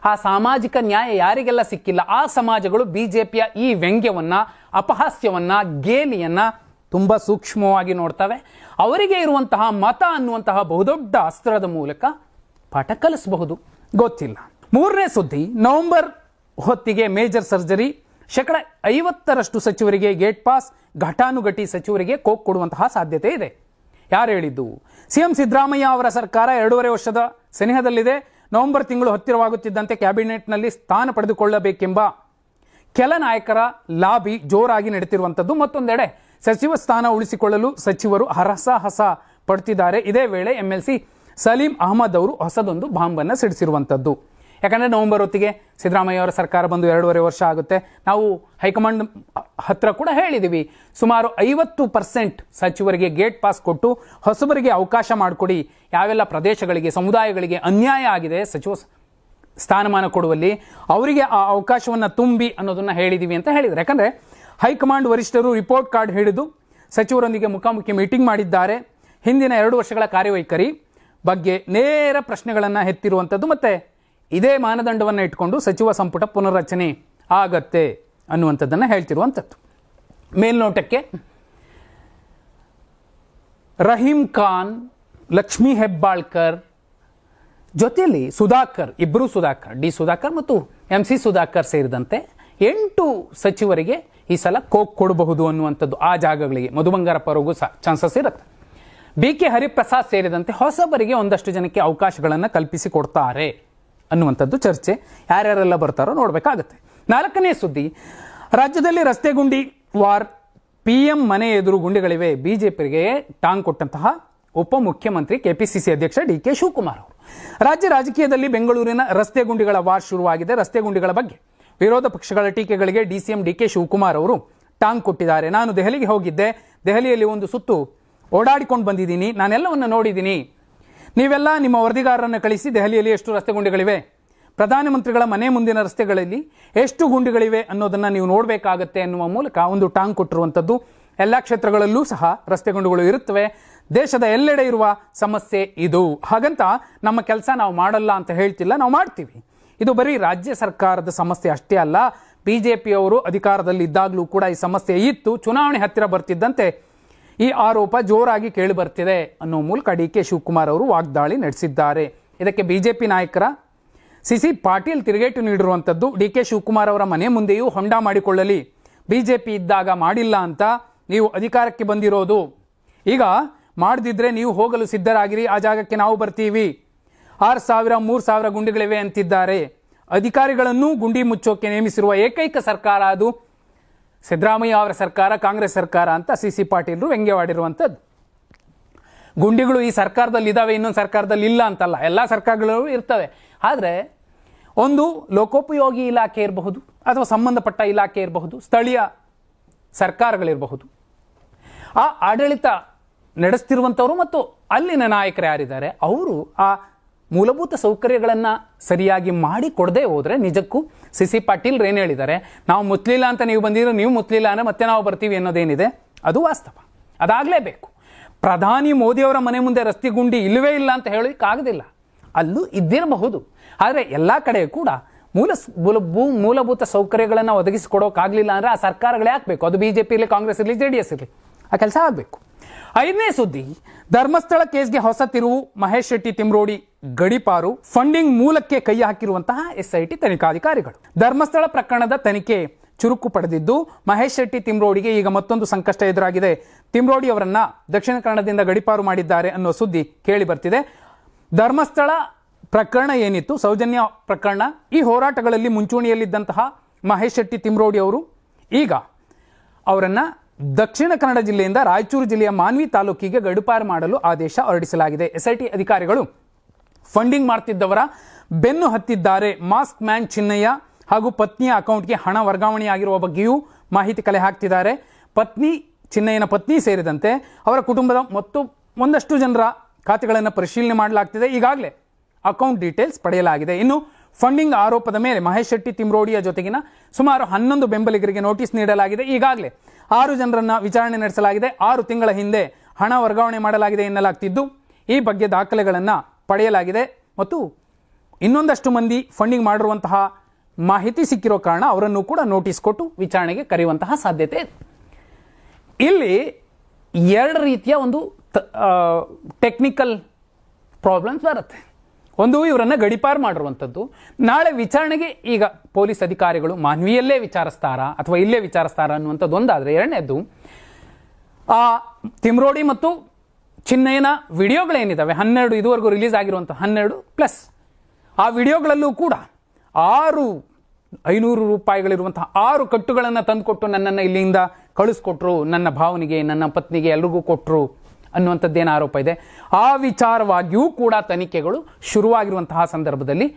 ಆ ಸಾಮಾಜಿಕ ನ್ಯಾಯ ಯಾರಿಗೆಲ್ಲ ಸಿಕ್ಕಿಲ್ಲ ಆ ಸಮಾಜಗಳು ಬಿಜೆಪಿಯ ಈ ವ್ಯಂಗ್ಯವನ್ನ, ಅಪಹಾಸ್ಯವನ್ನ, ಗೇಲಿಯನ್ನ ತುಂಬ ಸೂಕ್ಷ್ಮವಾಗಿ ನೋಡ್ತವೆ. ಅವರಿಗೆ ಇರುವಂತಹ ಮತ ಅನ್ನುವಂತಹ ಬಹುದೊಡ್ಡ ಅಸ್ತ್ರದ ಮೂಲಕ ಪಾಠ ಕಲಿಸಬಹುದು, ಗೊತ್ತಿಲ್ಲ. ಮೂರನೇ ಸುದ್ದಿ, ನವೆಂಬರ್ ಹೊತ್ತಿಗೆ ಮೇಜರ್ ಸರ್ಜರಿ, 50% ಸಚಿವರಿಗೆ ಗೇಟ್ ಪಾಸ್, ಘಟಾನುಘಟಿ ಸಚಿವರಿಗೆ ಕೋಕ್ ಕೊಡುವಂತಹ ಸಾಧ್ಯತೆ ಇದೆ. ಯಾರು ಹೇಳಿದ್ದು? ಸಿಎಂ ಸಿದ್ದರಾಮಯ್ಯ ಅವರ ಸರ್ಕಾರ 2.5 ವರ್ಷದ ಸನಿಹದಲ್ಲಿದೆ. ನವೆಂಬರ್ ತಿಂಗಳು ಹತ್ತಿರವಾಗುತ್ತಿದ್ದಂತೆ ಕ್ಯಾಬಿನೆಟ್ನಲ್ಲಿ ಸ್ಥಾನ ಪಡೆದುಕೊಳ್ಳಬೇಕೆಂಬ ಕೆಲ ನಾಯಕರ ಲಾಬಿ ಜೋರಾಗಿ ನಡೆತಿರುವಂಥದ್ದು. ಮತ್ತೊಂದೆಡೆ ಸಚಿವ ಸ್ಥಾನ ಉಳಿಸಿಕೊಳ್ಳಲು ಸಚಿವರು ಹರಸಾಹಸ ಪಡ್ತಿದ್ದಾರೆ. ಇದೇ ವೇಳೆ MLC ಸಲೀಂ ಅಹಮದ್ ಅವರು ಹೊಸದೊಂದು ಬಾಂಬನ್ನು ಸಿಡಿಸಿರುವಂಥದ್ದು. ಯಾಕಂದರೆ ನವೆಂಬರ್ ಹೊತ್ತಿಗೆ ಸಿದ್ದರಾಮಯ್ಯ ಅವರ ಸರ್ಕಾರ ಬಂದು 2.5 ವರ್ಷ ಆಗುತ್ತೆ. ನಾವು ಹೈಕಮಾಂಡ್ ಹತ್ರ ಕೂಡ ಹೇಳಿದ್ದೀವಿ, ಸುಮಾರು 50% ಸಚಿವರಿಗೆ ಗೇಟ್ ಪಾಸ್ ಕೊಟ್ಟು ಹೊಸಬರಿಗೆ ಅವಕಾಶ ಮಾಡಿಕೊಡಿ. ಯಾವೆಲ್ಲ ಪ್ರದೇಶಗಳಿಗೆ, ಸಮುದಾಯಗಳಿಗೆ ಅನ್ಯಾಯ ಆಗಿದೆ ಸಚಿವ ಸ್ಥಾನಮಾನ ಕೊಡುವಲ್ಲಿ ಅವರಿಗೆ ಆ ಅವಕಾಶವನ್ನು ತುಂಬಿ ಅನ್ನೋದನ್ನ ಹೇಳಿದ್ದೀವಿ ಅಂತ ಹೇಳಿದ್ದಾರೆ. ಯಾಕಂದರೆ ಹೈಕಮಾಂಡ್ ವರಿಷ್ಠರು ರಿಪೋರ್ಟ್ ಕಾರ್ಡ್ ಹಿಡಿದು ಸಚಿವರೊಂದಿಗೆ ಮುಖಾಮುಖಿ ಮೀಟಿಂಗ್ ಮಾಡಿದ್ದಾರೆ. ಹಿಂದಿನ 2 ವರ್ಷಗಳ ಕಾರ್ಯವೈಖರಿ ಬಗ್ಗೆ ನೇರ ಪ್ರಶ್ನೆಗಳನ್ನು ಎತ್ತಿರುವಂಥದ್ದು. ಮತ್ತೆ ಇದೇ ಮಾನದಂಡವನ್ನು ಇಟ್ಕೊಂಡು ಸಚಿವ ಸಂಪುಟ ಪುನರ್ರಚನೆ ಆಗತ್ತೆ ಅನ್ನುವಂಥದ್ದನ್ನು ಹೇಳ್ತಿರುವಂಥದ್ದು. ಮೇಲ್ನೋಟಕ್ಕೆ ರಹೀಂ ಖಾನ್, ಲಕ್ಷ್ಮೀ ಹೆಬ್ಬಾಳ್ಕರ್ ಜೊತೆಯಲ್ಲಿ ಸುಧಾಕರ್, ಇಬ್ಬರು ಸುಧಾಕರ್, ಡಿ ಸುಧಾಕರ್ ಮತ್ತು MC ಸುಧಾಕರ್ ಸೇರಿದಂತೆ 8 ಸಚಿವರಿಗೆ ಈ ಸಲ ಕೋಕ್ ಕೊಡಬಹುದು ಅನ್ನುವಂಥದ್ದು. ಆ ಜಾಗಗಳಿಗೆ ಮಧು ಬಂಗಾರಪ್ಪ ಅವರಿಗೂ ಚಾನ್ಸಸ್ ಇರುತ್ತೆ. BK ಹರಿಪ್ರಸಾದ್ ಸೇರಿದಂತೆ ಹೊಸಬರಿಗೆ ಒಂದಷ್ಟು ಜನಕ್ಕೆ ಅವಕಾಶಗಳನ್ನು ಕಲ್ಪಿಸಿ ಕೊಡ್ತಾರೆ ಅನ್ನುವಂಥದ್ದು ಚರ್ಚೆ. ಯಾರ್ಯಾರೆಲ್ಲ ಬರ್ತಾರೋ ನೋಡಬೇಕಾಗತ್ತೆ. 4ನೇ ಸುದ್ದಿ, ರಾಜ್ಯದಲ್ಲಿ ರಸ್ತೆ ಗುಂಡಿ ವಾರ್, PM ಮನೆ ಎದುರು ಗುಂಡಿಗಳಿವೆ. ಬಿಜೆಪಿಗೆ ಟಾಂಗ್ ಕೊಟ್ಟಂತಹ ಉಪಮುಖ್ಯಮಂತ್ರಿ KPCC ಅಧ್ಯಕ್ಷ DK ಶಿವಕುಮಾರ್ ಅವರು. ರಾಜ್ಯ ರಾಜಕೀಯದಲ್ಲಿ ಬೆಂಗಳೂರಿನ ರಸ್ತೆ ಗುಂಡಿಗಳ ವಾರ್ ಶುರುವಾಗಿದೆ. ರಸ್ತೆ ಗುಂಡಿಗಳ ಬಗ್ಗೆ ವಿರೋಧ ಪಕ್ಷಗಳ ಟೀಕೆಗಳಿಗೆ DCM DK ಶಿವಕುಮಾರ್ ಅವರು ಟಾಂಗ್ ಕೊಟ್ಟಿದ್ದಾರೆ. ನಾನು ದೆಹಲಿಗೆ ಹೋಗಿದ್ದೆ, ದೆಹಲಿಯಲ್ಲಿ ಒಂದು ಸುತ್ತು ಓಡಾಡಿಕೊಂಡು ಬಂದಿದ್ದೀನಿ, ನಾನೆಲ್ಲವನ್ನು ನೋಡಿದ್ದೀನಿ. ನೀವೆಲ್ಲ ನಿಮ್ಮ ವರದಿಗಾರರನ್ನು ಕಳಿಸಿ ದೆಹಲಿಯಲ್ಲಿ ಎಷ್ಟು ರಸ್ತೆ ಗುಂಡಿಗಳಿವೆ, ಪ್ರಧಾನಮಂತ್ರಿಗಳ ಮನೆ ಮುಂದಿನ ರಸ್ತೆಗಳಲ್ಲಿ ಎಷ್ಟು ಗುಂಡಿಗಳಿವೆ ಅನ್ನೋದನ್ನು ನೀವು ನೋಡಬೇಕಾಗತ್ತೆ ಅನ್ನುವ ಮೂಲಕ ಒಂದು ಟಾಂಗ್ ಕೊಟ್ಟಿರುವಂಥದ್ದು. ಎಲ್ಲ ಕ್ಷೇತ್ರಗಳಲ್ಲೂ ಸಹ ರಸ್ತೆ ಗುಂಡಿಗಳು ಇರುತ್ತವೆ. ದೇಶದ ಎಲ್ಲೆಡೆ ಇರುವ ಸಮಸ್ಯೆ ಇದು. ಹಾಗಂತ ನಮ್ಮ ಕೆಲಸ ನಾವು ಮಾಡಲ್ಲ ಅಂತ ಹೇಳ್ತಿಲ್ಲ, ನಾವು ಮಾಡ್ತೀವಿ. ಇದು ಬರೀ ರಾಜ್ಯ ಸರ್ಕಾರದ ಸಮಸ್ಯೆ ಅಷ್ಟೇ ಅಲ್ಲ, ಬಿಜೆಪಿಯವರು ಅಧಿಕಾರದಲ್ಲಿ ಇದ್ದಾಗಲೂ ಕೂಡ ಈ ಸಮಸ್ಯೆ ಇತ್ತು. ಚುನಾವಣೆ ಹತ್ತಿರ ಬರ್ತಿದ್ದಂತೆ ಈ ಆರೋಪ ಜೋರಾಗಿ ಕೇಳಿ ಬರ್ತಿದೆ ಅನ್ನೋ ಮೂಲಕ DK ಶಿವಕುಮಾರ್ ಅವರು ವಾಗ್ದಾಳಿ ನಡೆಸಿದ್ದಾರೆ. ಇದಕ್ಕೆ ಬಿಜೆಪಿ ನಾಯಕರ CC ಪಾಟೀಲ್ ತಿರುಗೇಟು ನೀಡಿರುವಂಥದ್ದು. DK ಶಿವಕುಮಾರ್ ಅವರ ಮನೆ ಮುಂದೆಯೂ ಹೊಂಡ ಮಾಡಿಕೊಳ್ಳಲಿ, ಬಿಜೆಪಿ ಇದ್ದಾಗ ಮಾಡಿಲ್ಲ ಅಂತ ನೀವು ಅಧಿಕಾರಕ್ಕೆ ಬಂದಿರೋದು, ಈಗ ಮಾಡದಿದ್ರೆ ನೀವು ಹೋಗಲು ಸಿದ್ಧರಾಗಿರಿ, ಆ ಜಾಗಕ್ಕೆ ನಾವು ಬರ್ತೀವಿ. 6,000 3,000 ಗುಂಡಿಗಳಿವೆ ಅಂತಿದ್ದಾರೆ. ಅಧಿಕಾರಿಗಳನ್ನು ಗುಂಡಿ ಮುಚ್ಚೋಕೆ ನೇಮಿಸಿರುವ ಏಕೈಕ ಸರ್ಕಾರ ಅದು ಸಿದ್ದರಾಮಯ್ಯ ಅವರ ಸರ್ಕಾರ, ಕಾಂಗ್ರೆಸ್ ಸರ್ಕಾರ ಅಂತ CC ಪಾಟೀಲ್ರು ವ್ಯಂಗ್ಯವಾಡಿರುವಂಥದ್ದು. ಗುಂಡಿಗಳು ಈ ಸರ್ಕಾರದಲ್ಲಿ ಇದಾವೆ, ಇನ್ನೊಂದು ಸರ್ಕಾರದಲ್ಲಿ ಇಲ್ಲ ಅಂತಲ್ಲ, ಎಲ್ಲ ಸರ್ಕಾರಗಳು ಇರ್ತವೆ. ಆದರೆ ಒಂದು ಲೋಕೋಪಯೋಗಿ ಇಲಾಖೆ ಇರಬಹುದು ಅಥವಾ ಸಂಬಂಧಪಟ್ಟ ಇಲಾಖೆ ಇರಬಹುದು, ಸ್ಥಳೀಯ ಸರ್ಕಾರಗಳಿರಬಹುದು, ಆ ಆಡಳಿತ ನಡೆಸ್ತಿರುವಂಥವರು ಮತ್ತು ಅಲ್ಲಿನ ನಾಯಕರು ಯಾರಿದ್ದಾರೆ ಅವರು ಆ ಮೂಲಭೂತ ಸೌಕರ್ಯಗಳನ್ನು ಸರಿಯಾಗಿ ಮಾಡಿ ಕೊಡದೆ ಹೋದರೆ ನಿಜಕ್ಕೂ ಸಿ ಪಾಟೀಲ್ ಏನು ಹೇಳಿದ್ದಾರೆ, ನಾವು ಮುತ್ಲಿಲ್ಲ ಅಂತ ನೀವು ಬಂದಿರೋ, ನೀವು ಮುತ್ಲಿಲ್ಲ ಅಂದರೆ ಮತ್ತೆ ನಾವು ಬರ್ತೀವಿ ಅನ್ನೋದೇನಿದೆ ಅದು ವಾಸ್ತವ. ಅದಾಗಲೇಬೇಕು. ಪ್ರಧಾನಿ ಮೋದಿಯವರ ಮನೆ ಮುಂದೆ ರಸ್ತೆ ಗುಂಡಿ ಇಲ್ಲವೇ ಇಲ್ಲ ಅಂತ ಹೇಳೋಕ್ಕಾಗೋದಿಲ್ಲ, ಅಲ್ಲೂ ಇದ್ದಿರಬಹುದು. ಆದರೆ ಎಲ್ಲ ಕಡೆ ಕೂಡ ಮೂಲಭೂತ ಸೌಕರ್ಯಗಳನ್ನು ಒದಗಿಸಿಕೊಡೋಕ್ಕಾಗಲಿಲ್ಲ ಅಂದರೆ ಆ ಸರ್ಕಾರಗಳು ಯಾಕೆ ಬೇಕು? ಅದು ಬಿಜೆಪಿ ಇರಲಿ, ಕಾಂಗ್ರೆಸ್ ಇರಲಿ, JDS ಇರಲಿ, ಆ ಕೆಲಸ ಆಗಬೇಕು. 5ನೇ ಸುದ್ದಿ, ಧರ್ಮಸ್ಥಳ ಕೇಸ್ಗೆ ಹೊಸ ತಿರುವು. ಮಹೇಶ್ ಶೆಟ್ಟಿ ತಿಮ್ರೋಡಿ ಗಡೀಪಾರು, ಫಂಡಿಂಗ್ ಮೂಲಕ್ಕೆ ಕೈ ಹಾಕಿರುವಂತಹ SIT ತನಿಖಾಧಿಕಾರಿಗಳು. ಧರ್ಮಸ್ಥಳ ಪ್ರಕರಣದ ತನಿಖೆ ಚುರುಕು ಪಡೆದಿದ್ದು ಮಹೇಶ್ ಶೆಟ್ಟಿ ತಿಮ್ರೋಡಿಗೆ ಈಗ ಮತ್ತೊಂದು ಸಂಕಷ್ಟ ಎದುರಾಗಿದೆ. ತಿಮ್ರೋಡಿ ಅವರನ್ನ ದಕ್ಷಿಣ ಕನ್ನಡದಿಂದ ಗಡೀಪಾರು ಮಾಡಿದ್ದಾರೆ ಅನ್ನೋ ಸುದ್ದಿ ಕೇಳಿ ಬರ್ತಿದೆ. ಧರ್ಮಸ್ಥಳ ಪ್ರಕರಣ ಏನಿತ್ತು, ಸೌಜನ್ಯ ಪ್ರಕರಣ, ಈ ಹೋರಾಟಗಳಲ್ಲಿ ಮುಂಚೂಣಿಯಲ್ಲಿದ್ದಂತಹ ಮಹೇಶ್ ಶೆಟ್ಟಿ ತಿಮ್ರೋಡಿ ಅವರು ಈಗ ಅವರನ್ನ ದಕ್ಷಿಣ ಕನ್ನಡ ಜಿಲ್ಲೆಯಿಂದ ರಾಯಚೂರು ಜಿಲ್ಲೆಯ ಮಾನ್ವಿ ತಾಲೂಕಿಗೆ ಗಡೀಪಾರು ಮಾಡಲು ಆದೇಶ ಹೊರಡಿಸಲಾಗಿದೆ. SIT ಅಧಿಕಾರಿಗಳು ಫಂಡಿಂಗ್ ಮಾಡ್ತಿದ್ದವರ ಬೆನ್ನು ಹತ್ತಿದ್ದಾರೆ. ಮಾಸ್ಕ್ ಮ್ಯಾನ್ ಚಿನ್ನಯ್ಯ ಹಾಗೂ ಪತ್ನಿಯ ಅಕೌಂಟ್ಗೆ ಹಣ ವರ್ಗಾವಣೆಯಾಗಿರುವ ಬಗ್ಗೆಯೂ ಮಾಹಿತಿ ಕಲೆ ಹಾಕ್ತಿದ್ದಾರೆ. ಚಿನ್ನಯ್ಯನ ಪತ್ನಿ ಸೇರಿದಂತೆ ಅವರ ಕುಟುಂಬದ ಮತ್ತು ಒಂದಷ್ಟು ಜನರ ಖಾತೆಗಳನ್ನು ಪರಿಶೀಲನೆ ಮಾಡಲಾಗ್ತಿದೆ. ಈಗಾಗಲೇ ಅಕೌಂಟ್ ಡೀಟೇಲ್ಸ್ ಪಡೆಯಲಾಗಿದೆ. ಇನ್ನು ಫಂಡಿಂಗ್ ಆರೋಪದ ಮೇಲೆ ಮಹೇಶ್ ಶೆಟ್ಟಿ ತಿಮ್ರೋಡಿಯ ಜೊತೆಗಿನ ಸುಮಾರು 11 ಬೆಂಬಲಿಗರಿಗೆ ನೋಟಿಸ್ ನೀಡಲಾಗಿದೆ. ಈಗಾಗಲೇ 6 ಜನರನ್ನ ವಿಚಾರಣೆ ನಡೆಸಲಾಗಿದೆ. 6 ತಿಂಗಳ ಹಿಂದೆ ಹಣ ವರ್ಗಾವಣೆ ಮಾಡಲಾಗಿದೆ ಎನ್ನಲಾಗ್ತಿದ್ದು ಈ ಬಗ್ಗೆ ದಾಖಲೆಗಳನ್ನು ಪಡೆಯಲಾಗಿದೆ ಮತ್ತು ಇನ್ನೊಂದಷ್ಟು ಮಂದಿ ಫಂಡಿಂಗ್ ಮಾಡಿರುವಂತಹ ಮಾಹಿತಿ ಸಿಕ್ಕಿರೋ ಕಾರಣ ಅವರನ್ನು ಕೂಡ ನೋಟಿಸ್ ಕೊಟ್ಟು ವಿಚಾರಣೆಗೆ ಕರೆಯುವಂತಹ ಸಾಧ್ಯತೆ ಇದೆ. ಇಲ್ಲಿ 2 ರೀತಿಯ ಒಂದು ಟೆಕ್ನಿಕಲ್ ಪ್ರಾಬ್ಲಮ್ಸ್ ಬರುತ್ತೆ. ಒಂದು, ಇವರನ್ನ ಗಡೀಪಾರು ಮಾಡಿರುವಂಥದ್ದು. ನಾಳೆ ವಿಚಾರಣೆಗೆ ಈಗ ಪೊಲೀಸ್ ಅಧಿಕಾರಿಗಳು ಮಾನ್ವಿಯಲ್ಲೇ ವಿಚಾರಿಸ್ತಾರಾ ಅಥವಾ ಇಲ್ಲೇ ವಿಚಾರಿಸ್ತಾರಾ ಅನ್ನುವಂಥದ್ದು ಒಂದಾದರೆ, ಎರಡನೇದು ಆ ತಿಮ್ರೋಡಿ ಮತ್ತು ಚಿನ್ನಯ್ಯನ ವಿಡಿಯೋಗಳೇನಿದ್ದಾವೆ 12 ಇದುವರೆಗೂ ರಿಲೀಸ್ ಆಗಿರುವಂಥ 12+ ಆ ವಿಡಿಯೋಗಳಲ್ಲೂ ಕೂಡ 500 ರೂಪಾಯಿಗಳಿರುವಂತಹ 6 ಕಟ್ಟುಗಳನ್ನು ತಂದುಕೊಟ್ಟು ನನ್ನನ್ನು ಇಲ್ಲಿಂದ ಕಳಿಸ್ಕೊಟ್ರು, ನನ್ನ ಭಾವನಿಗೆ, ನನ್ನ ಪತ್ನಿಗೆ, ಎಲ್ರಿಗೂ ಕೊಟ್ಟರು ಅನ್ನುವಂಥದ್ದೇನು ಆರೋಪ ಇದೆ. ಆ ವಿಚಾರವಾಗಿಯೂ ಕೂಡ ತನಿಖೆಗಳು ಶುರುವಾಗಿರುವಂತಹ ಸಂದರ್ಭದಲ್ಲಿ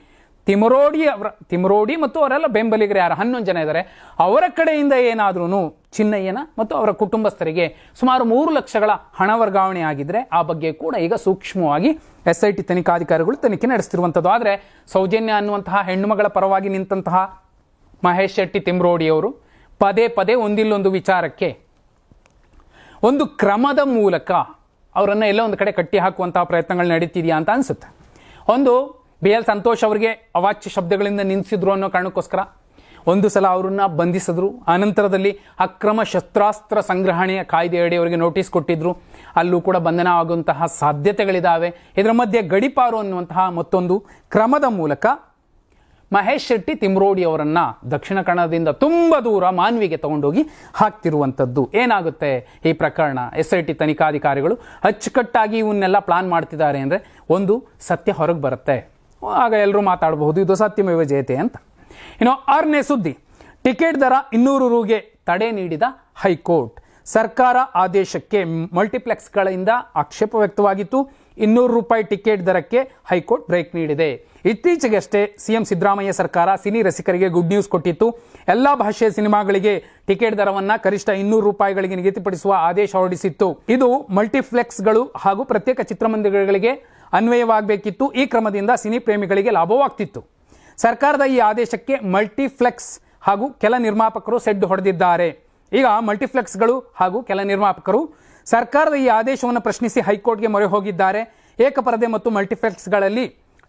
ತಿಮ್ರೋಡಿ ಮತ್ತು ಅವರೆಲ್ಲ ಬೆಂಬಲಿಗರು ಯಾರು 11 ಜನ ಇದ್ದಾರೆ, ಅವರ ಕಡೆಯಿಂದ ಏನಾದ್ರೂ ಚಿನ್ನಯ್ಯನ ಮತ್ತು ಅವರ ಕುಟುಂಬಸ್ಥರಿಗೆ ಸುಮಾರು 3 ಲಕ್ಷಗಳ ಹಣ ವರ್ಗಾವಣೆ ಆಗಿದ್ರೆ ಆ ಬಗ್ಗೆ ಕೂಡ ಈಗ ಸೂಕ್ಷ್ಮವಾಗಿ SIT ತನಿಖಾಧಿಕಾರಿಗಳು ತನಿಖೆ ನಡೆಸ್ತಿರುವಂಥದ್ದು. ಆದರೆ ಸೌಜನ್ಯ ಅನ್ನುವಂತಹ ಹೆಣ್ಣುಮಗಳ ಪರವಾಗಿ ನಿಂತಹ ಮಹೇಶ್ ಶೆಟ್ಟಿ ತಿಮ್ರೋಡಿ ಅವರು ಪದೇ ಪದೇ ಒಂದಿಲ್ಲೊಂದು ವಿಚಾರಕ್ಕೆ ಒಂದು ಕ್ರಮದ ಮೂಲಕ ಅವರನ್ನು ಎಲ್ಲೋ ಒಂದು ಕಡೆ ಕಟ್ಟಿ ಹಾಕುವಂತಹ ಪ್ರಯತ್ನಗಳು ನಡೀತಿದೆಯಾ ಅಂತ ಅನಿಸುತ್ತೆ. ಒಂದು, BL ಸಂತೋಷ್ ಅವರಿಗೆ ಅವಾಚ್ಯ ಶಬ್ದಗಳಿಂದ ನಿಲ್ಲಿಸಿದ್ರು ಅನ್ನೋ ಕಾರಣಕ್ಕೋಸ್ಕರ ಒಂದು ಸಲ ಅವರನ್ನ ಬಂಧಿಸಿದ್ರು. ಅನಂತರದಲ್ಲಿ ಅಕ್ರಮ ಶಸ್ತ್ರಾಸ್ತ್ರ ಸಂಗ್ರಹಣೆಯ ಕಾಯ್ದೆಯಡಿ ಅವರಿಗೆ ನೋಟಿಸ್ ಕೊಟ್ಟಿದ್ರು. ಅಲ್ಲೂ ಕೂಡ ಬಂಧನ ಆಗುವಂತಹ ಸಾಧ್ಯತೆಗಳಿದ್ದಾವೆ. ಇದರ ಮಧ್ಯೆ ಗಡೀಪಾರು ಅನ್ನುವಂತಹ ಮತ್ತೊಂದು ಕ್ರಮದ ಮೂಲಕ ಮಹೇಶ್ ಶೆಟ್ಟಿ ತಿಮ್ರೋಡಿ ಅವರನ್ನ ದಕ್ಷಿಣ ಕನ್ನಡದಿಂದ ತುಂಬ ದೂರ ಮಾನ್ವಿಗೆ ತಗೊಂಡೋಗಿ ಹಾಕ್ತಿರುವಂಥದ್ದು. ಏನಾಗುತ್ತೆ ಈ ಪ್ರಕರಣ? SIT ತನಿಖಾಧಿಕಾರಿಗಳು ಅಚ್ಚುಕಟ್ಟಾಗಿ ಇವನ್ನೆಲ್ಲ ಪ್ಲಾನ್ ಮಾಡ್ತಿದ್ದಾರೆ ಅಂದರೆ ಒಂದು ಸತ್ಯ ಹೊರಗೆ ಬರುತ್ತೆ, ಆಗ ಎಲ್ಲರೂ ಮಾತಾಡಬಹುದು ಇದು ಸತ್ಯಮೇವ ಜಯತೆ ಅಂತ. ಇನ್ನು 6ನೇ ಸುದ್ದಿ, ಟಿಕೆಟ್ ದರ 200 ರೂಗೆ ತಡೆ ನೀಡಿದ ಹೈಕೋರ್ಟ್. ಸರ್ಕಾರ ಆದೇಶಕ್ಕೆ ಮಲ್ಟಿಪ್ಲೆಕ್ಸ್ಗಳಿಂದ ಆಕ್ಷೇಪ ವ್ಯಕ್ತವಾಗಿತ್ತು. 200 ರೂಪಾಯಿ ಟಿಕೆಟ್ ದರಕ್ಕೆ ಹೈಕೋರ್ಟ್ ಬ್ರೇಕ್ ನೀಡಿದೆ. ಇತ್ತೀಚೆಗಷ್ಟೇ CM ಸಿದ್ದರಾಮಯ್ಯ ಸರ್ಕಾರ ಸಿನಿ ರಸಿಕರಿಗೆ ಗುಡ್ ನ್ಯೂಸ್ ಕೊಟ್ಟಿತ್ತು. ಎಲ್ಲಾ ಭಾಷೆಯ ಸಿನಿಮಾಗಳಿಗೆ ಟಿಕೆಟ್ ದರವನ್ನ ಕನಿಷ್ಠ 200 ರೂಪಾಯಿಗಳಿಗೆ ನಿಗದಿಪಡಿಸುವ ಆದೇಶ ಹೊರಡಿಸಿತ್ತು. ಇದು ಮಲ್ಟಿಪ್ಲೆಕ್ಸ್ಗಳು ಹಾಗೂ ಪ್ರತ್ಯೇಕ ಚಿತ್ರಮಂದಿರಗಳಿಗೆ ಅನ್ವಯವಾಗಬೇಕಿತ್ತು. ಈ ಕ್ರಮದಿಂದ ಸಿನಿ ಪ್ರೇಮಿಗಳಿಗೆ ಲಾಭವಾಗ್ತಿತ್ತು. ಸರ್ಕಾರದ ಈ ಆದೇಶಕ್ಕೆ ಮಲ್ಟಿಪ್ಲೆಕ್ಸ್ ಹಾಗೂ ಕೆಲ ನಿರ್ಮಾಪಕರು ಸೆಡ್ಡು ಹೊಡೆದಿದ್ದಾರೆ. ಈಗ ಮಲ್ಟಿಪ್ಲೆಕ್ಸ್ಗಳು ಹಾಗೂ ಕೆಲ ನಿರ್ಮಾಪಕರು ಸರ್ಕಾರದ ಈ ಆದೇಶವನ್ನು ಪ್ರಶ್ನಿಸಿ ಹೈಕೋರ್ಟ್ಗೆ ಮೊರೆ ಹೋಗಿದ್ದಾರೆ. ಏಕಪರದೆ ಮತ್ತು ಮಲ್ಟಿಪ್ಲೆಕ್ಸ್ಗಳಲ್ಲಿ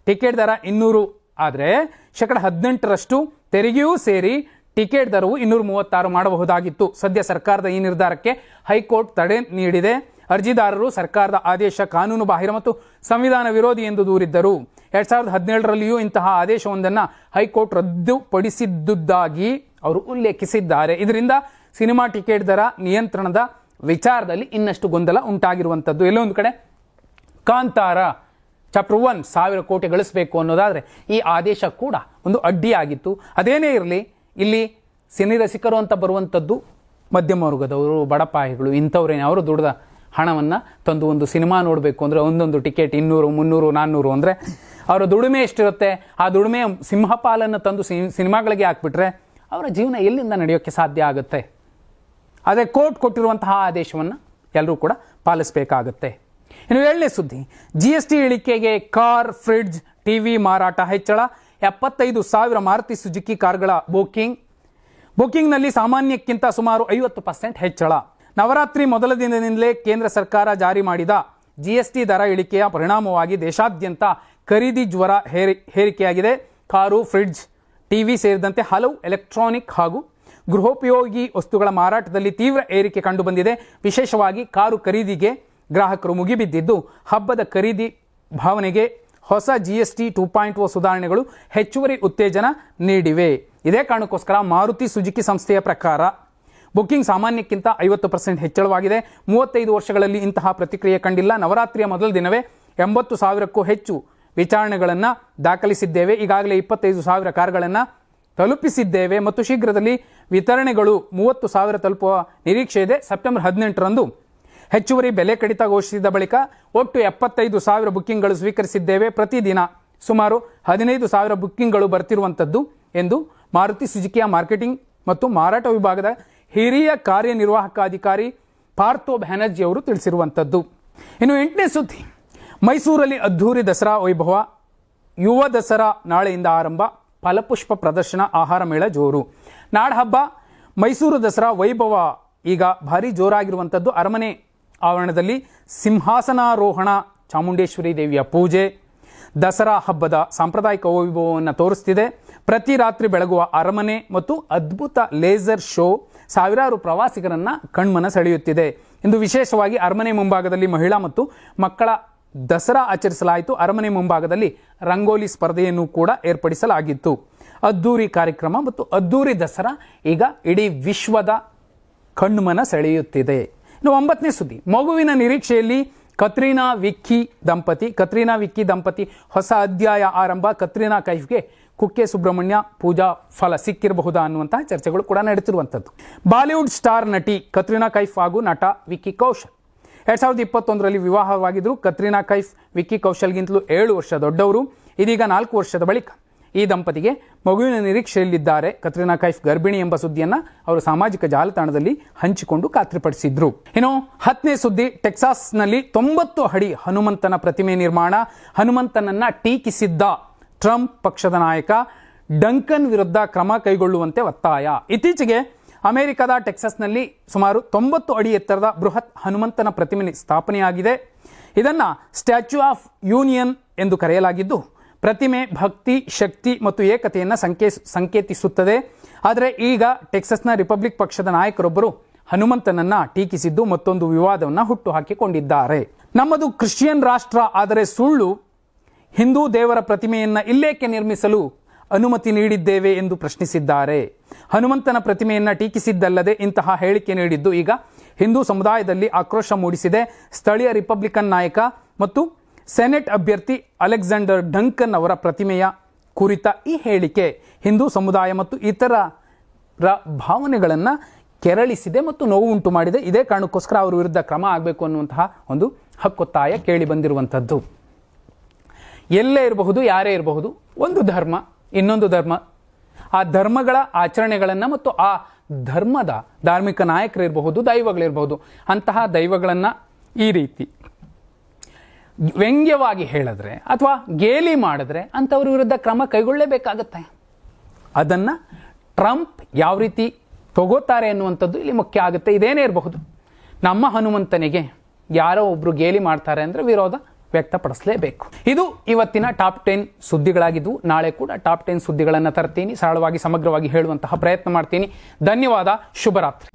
ಟಿಕೆಟ್ ದರ 200 ಆದರೆ 18% ತೆರಿಗೆಯೂ ಸೇರಿ ಟಿಕೆಟ್ ದರವು 236 ಮಾಡಬಹುದಾಗಿತ್ತು. ಸದ್ಯ ಸರ್ಕಾರದ ಈ ನಿರ್ಧಾರಕ್ಕೆ ಹೈಕೋರ್ಟ್ ತಡೆ ನೀಡಿದೆ. ಅರ್ಜಿದಾರರು ಸರ್ಕಾರದ ಆದೇಶ ಕಾನೂನು ಬಾಹಿರ ಮತ್ತು ಸಂವಿಧಾನ ವಿರೋಧಿ ಎಂದು ದೂರಿದ್ದರು. 2017ರಲ್ಲಿಯೂ ಇಂತಹ ಆದೇಶವೊಂದನ್ನು ಹೈಕೋರ್ಟ್ ರದ್ದುಪಡಿಸಿದ್ದುದಾಗಿ ಅವರು ಉಲ್ಲೇಖಿಸಿದ್ದಾರೆ. ಇದರಿಂದ ಸಿನಿಮಾ ಟಿಕೆಟ್ ದರ ನಿಯಂತ್ರಣದ ವಿಚಾರದಲ್ಲಿ ಇನ್ನಷ್ಟು ಗೊಂದಲ ಉಂಟಾಗಿರುವಂಥದ್ದು. ಎಲ್ಲೊಂದು ಕಡೆ ಕಾಂತಾರ ಚಾಪ್ಟರ್ 1 1000 ಕೋಟಿ ಗಳಿಸಬೇಕು ಅನ್ನೋದಾದರೆ ಈ ಆದೇಶ ಕೂಡ ಒಂದು ಅಡ್ಡಿಯಾಗಿತ್ತು. ಅದೇನೇ ಇರಲಿ, ಇಲ್ಲಿ ಸಿನಿ ರಸಿಕರು ಅಂತ ಬರುವಂಥದ್ದು ಮಧ್ಯಮ ವರ್ಗದವರು, ಬಡಪಾಯಿಗಳು, ಇಂಥವ್ರೇನೆ. ಅವರು ದುಡ್ದ ಹಣವನ್ನು ತಂದು ಒಂದು ಸಿನಿಮಾ ನೋಡಬೇಕು ಅಂದರೆ ಒಂದೊಂದು ಟಿಕೆಟ್ 200, 300, 400 ಅಂದರೆ ಅವರ ದುಡಿಮೆ ಎಷ್ಟಿರುತ್ತೆ, ಆ ದುಡಿಮೆಯ ಸಿಂಹಪಾಲನ್ನು ತಂದು ಸಿನಿಮಾಗಳಿಗೆ ಹಾಕ್ಬಿಟ್ರೆ ಅವರ ಜೀವನ ಎಲ್ಲಿಂದ ನಡೆಯೋಕ್ಕೆ ಸಾಧ್ಯ ಆಗುತ್ತೆ? ಅದೇ ಕೋರ್ಟ್ ಕೊಟ್ಟಿರುವಂತಹ ಆದೇಶವನ್ನು ಎಲ್ಲರೂ ಕೂಡ ಪಾಲಿಸಬೇಕಾಗುತ್ತೆ. ಇನ್ನು 7ನೇ ಸುದ್ದಿ, GST ಇಳಿಕೆಗೆ ಕಾರ್, ಫ್ರಿಡ್ಜ್, ಟಿವಿ ಮಾರಾಟ ಹೆಚ್ಚಳ. 75,000 ಮಾರುತಿ ಸುಜುಕಿ ಕಾರ್ಗಳ ಬುಕಿಂಗ್ನಲ್ಲಿ ಸಾಮಾನ್ಯಕ್ಕಿಂತ ಸುಮಾರು 50% ಹೆಚ್ಚಳ. ನವರಾತ್ರಿ ಮೊದಲ ದಿನದಿಂದಲೇ ಕೇಂದ್ರ ಸರ್ಕಾರ ಜಾರಿ ಮಾಡಿದ GST ದರ ಇಳಿಕೆಯ ಪರಿಣಾಮವಾಗಿ ದೇಶಾದ್ಯಂತ ಖರೀದಿ ಜ್ವರ ಹೇರಿಕೆಯಾಗಿದೆ. ಕಾರು, ಫ್ರಿಡ್ಜ್, ಟಿವಿ ಸೇರಿದಂತೆ ಹಲವು ಎಲೆಕ್ಟ್ರಾನಿಕ್ ಹಾಗೂ ಗೃಹೋಪಯೋಗಿ ವಸ್ತುಗಳ ಮಾರಾಟದಲ್ಲಿ ತೀವ್ರ ಏರಿಕೆ ಕಂಡುಬಂದಿದೆ. ವಿಶೇಷವಾಗಿ ಕಾರು ಖರೀದಿಗೆ ಗ್ರಾಹಕರು ಮುಗಿಬಿದ್ದಿದ್ದು, ಹಬ್ಬದ ಖರೀದಿ ಭಾವನೆಗೆ ಹೊಸ GST 2.0 ಸುಧಾರಣೆಗಳು ಹೆಚ್ಚುವರಿ ಉತ್ತೇಜನ ನೀಡಿವೆ. ಇದೇ ಕಾರಣಕ್ಕೋಸ್ಕರ ಮಾರುತಿ ಸುಜುಕಿ ಸಂಸ್ಥೆಯ ಪ್ರಕಾರ ಬುಕಿಂಗ್ ಸಾಮಾನ್ಯಕ್ಕಿಂತ 50% ಹೆಚ್ಚಳವಾಗಿದೆ. 35 ವರ್ಷಗಳಲ್ಲಿ ಇಂತಹ ಪ್ರತಿಕ್ರಿಯೆ ಕಂಡಿಲ್ಲ. ನವರಾತ್ರಿಯ ಮೊದಲ ದಿನವೇ 80,000ಕ್ಕೂ ಹೆಚ್ಚು ವಿಚಾರಣೆಗಳನ್ನು ದಾಖಲಿಸಿದ್ದೇವೆ. ಈಗಾಗಲೇ 25,000 ಕಾರ್ಗಳನ್ನು ತಲುಪಿಸಿದ್ದೇವೆ ಮತ್ತು ಶೀಘ್ರದಲ್ಲಿ ವಿತರಣೆಗಳು 30,000 ತಲುಪುವ ನಿರೀಕ್ಷೆ ಇದೆ. ಸೆಪ್ಟೆಂಬರ್ 18ರಂದು ಹೆಚ್ಚುವರಿ ಬೆಲೆ ಕಡಿತ ಘೋಷಿಸಿದ ಬಳಿಕ ಒಟ್ಟು 75,000 ಬುಕ್ಕಿಂಗ್ಗಳು ಸ್ವೀಕರಿಸಿದ್ದೇವೆ. ಪ್ರತಿದಿನ ಸುಮಾರು 15,000 ಬುಕ್ಕಿಂಗ್ಗಳು ಬರ್ತಿರುವಂಥದ್ದು ಎಂದು ಮಾರುತಿ ಸುಜುಕಿಯ ಮಾರ್ಕೆಟಿಂಗ್ ಮತ್ತು ಮಾರಾಟ ವಿಭಾಗದ ಹಿರಿಯ ಕಾರ್ಯನಿರ್ವಾಹಕ ಅಧಿಕಾರಿ ಪಾರ್ಥೋ ಬ್ಯಾನರ್ಜಿ ಅವರು ತಿಳಿಸಿರುವಂಥದ್ದು. ಇನ್ನು 8ನೇ ಸುದ್ದಿ, ಮೈಸೂರಲ್ಲಿ ಅದ್ಧೂರಿ ದಸರಾ ವೈಭವ. ಯುವ ದಸರಾ ನಾಳೆಯಿಂದ ಆರಂಭ. ಫಲಪುಷ್ಪ ಪ್ರದರ್ಶನ, ಆಹಾರ ಮೇಳ ಜೋರು. ನಾಡಹಬ್ಬ ಮೈಸೂರು ದಸರಾ ವೈಭವ ಈಗ ಭಾರಿ ಜೋರಾಗಿರುವಂಥದ್ದು. ಅರಮನೆ ಆವರಣದಲ್ಲಿ ಸಿಂಹಾಸನಾರೋಹಣ, ಚಾಮುಂಡೇಶ್ವರಿ ದೇವಿಯ ಪೂಜೆ ದಸರಾ ಹಬ್ಬದ ಸಾಂಪ್ರದಾಯಿಕ ವೈಭವವನ್ನು ತೋರಿಸ್ತಿದೆ. ಪ್ರತಿ ರಾತ್ರಿ ಬೆಳಗುವ ಅರಮನೆ ಮತ್ತು ಅದ್ಭುತ ಲೇಸರ್ ಶೋ ಸಾವಿರಾರು ಪ್ರವಾಸಿಗರನ್ನ ಕಣ್ಮನ ಸೆಳೆಯುತ್ತಿದೆ. ಇಂದು ವಿಶೇಷವಾಗಿ ಅರಮನೆ ಮುಂಭಾಗದಲ್ಲಿ ಮಹಿಳಾ ಮತ್ತು ಮಕ್ಕಳ ದಸರಾ ಆಚರಿಸಲಾಯಿತು. ಅರಮನೆ ಮುಂಭಾಗದಲ್ಲಿ ರಂಗೋಲಿ ಸ್ಪರ್ಧೆಯನ್ನು ಕೂಡ ಏರ್ಪಡಿಸಲಾಗಿತ್ತು. ಅದ್ದೂರಿ ಕಾರ್ಯಕ್ರಮ ಮತ್ತು ಅದ್ದೂರಿ ದಸರಾ ಈಗ ಇಡೀ ವಿಶ್ವದ ಕಣ್ಮನ ಸೆಳೆಯುತ್ತಿದೆ. ಇನ್ನು 9ನೇ ಸುದ್ದಿ, ಮಗುವಿನ ನಿರೀಕ್ಷೆಯಲ್ಲಿ ಕತ್ರೀನಾ ವಿಕ್ಕಿ ದಂಪತಿ ಹೊಸ ಅಧ್ಯಾಯ ಆರಂಭ. ಕತ್ರೀನಾ ಕೈಫ್ಗೆ ಕುಕ್ಕೆ ಸುಬ್ರಹ್ಮಣ್ಯ ಪೂಜಾ ಫಲ ಸಿಕ್ಕಿರಬಹುದಾ ಅನ್ನುವಂತಹ ಚರ್ಚೆಗಳು ಕೂಡ ನಡೆಯುತ್ತಿರುವಂಥದ್ದು. ಬಾಲಿವುಡ್ ಸ್ಟಾರ್ ನಟಿ ಕತ್ರೀನಾ ಕೈಫ್ ಹಾಗೂ ನಟ ವಿಕ್ಕಿ ಕೌಶಲ್ 2021ರಲ್ಲಿ ವಿವಾಹವಾಗಿದ್ದರು. ಕತ್ರೀನಾ ಕೈಫ್ ವಿಕ್ಕಿ ಕೌಶಲ್ಗಿಂತಲೂ 7 ವರ್ಷ ದೊಡ್ಡವರು. ಇದೀಗ 4 ವರ್ಷದ ಬಳಿಕ ಈ ದಂಪತಿಗೆ ಮಗುವಿನ ನಿರೀಕ್ಷೆಯಲ್ಲಿದ್ದಾರೆ. ಕತ್ರೀನಾ ಕೈಫ್ ಗರ್ಭಿಣಿ ಎಂಬ ಸುದ್ದಿಯನ್ನು ಅವರು ಸಾಮಾಜಿಕ ಜಾಲತಾಣದಲ್ಲಿ ಹಂಚಿಕೊಂಡು ಖಾತ್ರಿಪಡಿಸಿದ್ರು. ಇನ್ನು 10ನೇ ಸುದ್ದಿ, ಟೆಕ್ಸಾಸ್ನಲ್ಲಿ 90 ಅಡಿ ಹನುಮಂತನ ಪ್ರತಿಮೆ ನಿರ್ಮಾಣ. ಹನುಮಂತನನ್ನ ಟೀಕಿಸಿದ್ದ ಟ್ರಂಪ್ ಪಕ್ಷದ ನಾಯಕ ಡಂಕನ್ ವಿರುದ್ಧ ಕ್ರಮ ಕೈಗೊಳ್ಳುವಂತೆ ಒತ್ತಾಯ. ಇತ್ತೀಚೆಗೆ ಅಮೆರಿಕದ ಟೆಕ್ಸಾಸ್ನಲ್ಲಿ ಸುಮಾರು 90 ಅಡಿ ಎತ್ತರದ ಬೃಹತ್ ಹನುಮಂತನ ಪ್ರತಿಮೆ ಸ್ಥಾಪನೆಯಾಗಿದೆ. ಇದನ್ನು ಸ್ಟ್ಯಾಚ್ಯೂ ಆಫ್ ಯೂನಿಯನ್ ಎಂದು ಕರೆಯಲಾಗಿದ್ದು, ಪ್ರತಿಮೆ ಭಕ್ತಿ, ಶಕ್ತಿ ಮತ್ತು ಏಕತೆಯನ್ನು ಸಂಕೇತಿಸುತ್ತದೆ. ಆದರೆ ಈಗ ಟೆಕ್ಸಾಸ್ನ ರಿಪಬ್ಲಿಕ್ ಪಕ್ಷದ ನಾಯಕರೊಬ್ಬರು ಹನುಮಂತನನ್ನ ಟೀಕಿಸಿದ್ದು ಮತ್ತೊಂದು ವಿವಾದವನ್ನು ಹುಟ್ಟುಹಾಕಿಕೊಂಡಿದ್ದಾರೆ. ನಮ್ಮದು ಕ್ರಿಶ್ಚಿಯನ್ ರಾಷ್ಟ್ರ, ಆದರೆ ಸುಳ್ಳು. ಹಿಂದೂ ದೇವರ ಪ್ರತಿಮೆಯನ್ನ ಇಲ್ಲೇಕೆ ನಿರ್ಮಿಸಲು ಅನುಮತಿ ನೀಡಿದ್ದೇವೆ ಎಂದು ಪ್ರಶ್ನಿಸಿದ್ದಾರೆ. ಹನುಮಂತನ ಪ್ರತಿಮೆಯನ್ನ ಟೀಕಿಸಿದ್ದಲ್ಲದೆ ಇಂತಹ ಹೇಳಿಕೆ ನೀಡಿದ್ದು ಈಗ ಹಿಂದೂ ಸಮುದಾಯದಲ್ಲಿ ಆಕ್ರೋಶ ಮೂಡಿಸಿದೆ. ಸ್ಥಳೀಯ ರಿಪಬ್ಲಿಕನ್ ನಾಯಕ ಮತ್ತು ಸೆನೆಟ್ ಅಭ್ಯರ್ಥಿ ಅಲೆಕ್ಸಾಂಡರ್ ಡಂಕನ್ ಅವರ ಪ್ರತಿಮೆಯ ಕುರಿತ ಈ ಹೇಳಿಕೆ ಹಿಂದೂ ಸಮುದಾಯ ಮತ್ತು ಇತರರ ಭಾವನೆಗಳನ್ನು ಕೆರಳಿಸಿದೆ ಮತ್ತು ನೋವು ಉಂಟು ಮಾಡಿದೆ. ಇದೇ ಕಾರಣಕ್ಕೋಸ್ಕರ ಅವರ ವಿರುದ್ಧ ಕ್ರಮ ಆಗಬೇಕು ಅನ್ನುವಂತಹ ಒಂದು ಹಕ್ಕೊತ್ತಾಯ ಕೇಳಿ ಬಂದಿರುವಂಥದ್ದು. ಎಲ್ಲೇ ಇರಬಹುದು, ಯಾರೇ ಇರಬಹುದು, ಒಂದು ಧರ್ಮ ಇನ್ನೊಂದು ಧರ್ಮ, ಆ ಧರ್ಮಗಳ ಆಚರಣೆಗಳನ್ನು ಮತ್ತು ಆ ಧರ್ಮದ ಧಾರ್ಮಿಕ ನಾಯಕರಿರಬಹುದು, ದೈವಗಳಿರಬಹುದು, ಅಂತಹ ದೈವಗಳನ್ನು ಈ ರೀತಿ ವ್ಯಂಗ್ಯವಾಗಿ ಹೇಳಿದ್ರೆ ಅಥವಾ ಗೇಲಿ ಮಾಡಿದ್ರೆ ಅಂಥವ್ರ ವಿರುದ್ಧ ಕ್ರಮ ಕೈಗೊಳ್ಳಲೇಬೇಕಾಗತ್ತೆ. ಅದನ್ನು ಟ್ರಂಪ್ ಯಾವ ರೀತಿ ತಗೋತಾರೆ ಅನ್ನುವಂಥದ್ದು ಇಲ್ಲಿ ಮುಖ್ಯ ಆಗುತ್ತೆ. ಇದೇನೇ ಇರಬಹುದು, ನಮ್ಮ ಹನುಮಂತನಿಗೆ ಯಾರೋ ಒಬ್ರು ಗೇಲಿ ಮಾಡ್ತಾರೆ ಅಂದರೆ ವಿರೋಧ ವ್ಯಕ್ತಪಡಿಸಲೇಬೇಕು. ಇದು ಇವತ್ತಿನ ಟಾಪ್ 10 ಸುದ್ದಿಗಳಾಗಿದ್ವು. ನಾಳೆ ಕೂಡ ಟಾಪ್ 10 ಸುದ್ದಿಗಳನ್ನು ತರ್ತೀನಿ, ಸರಳವಾಗಿ ಸಮಗ್ರವಾಗಿ ಹೇಳುವಂತಹ ಪ್ರಯತ್ನ ಮಾಡ್ತೀನಿ. ಧನ್ಯವಾದ. ಶುಭರಾತ್ರಿ.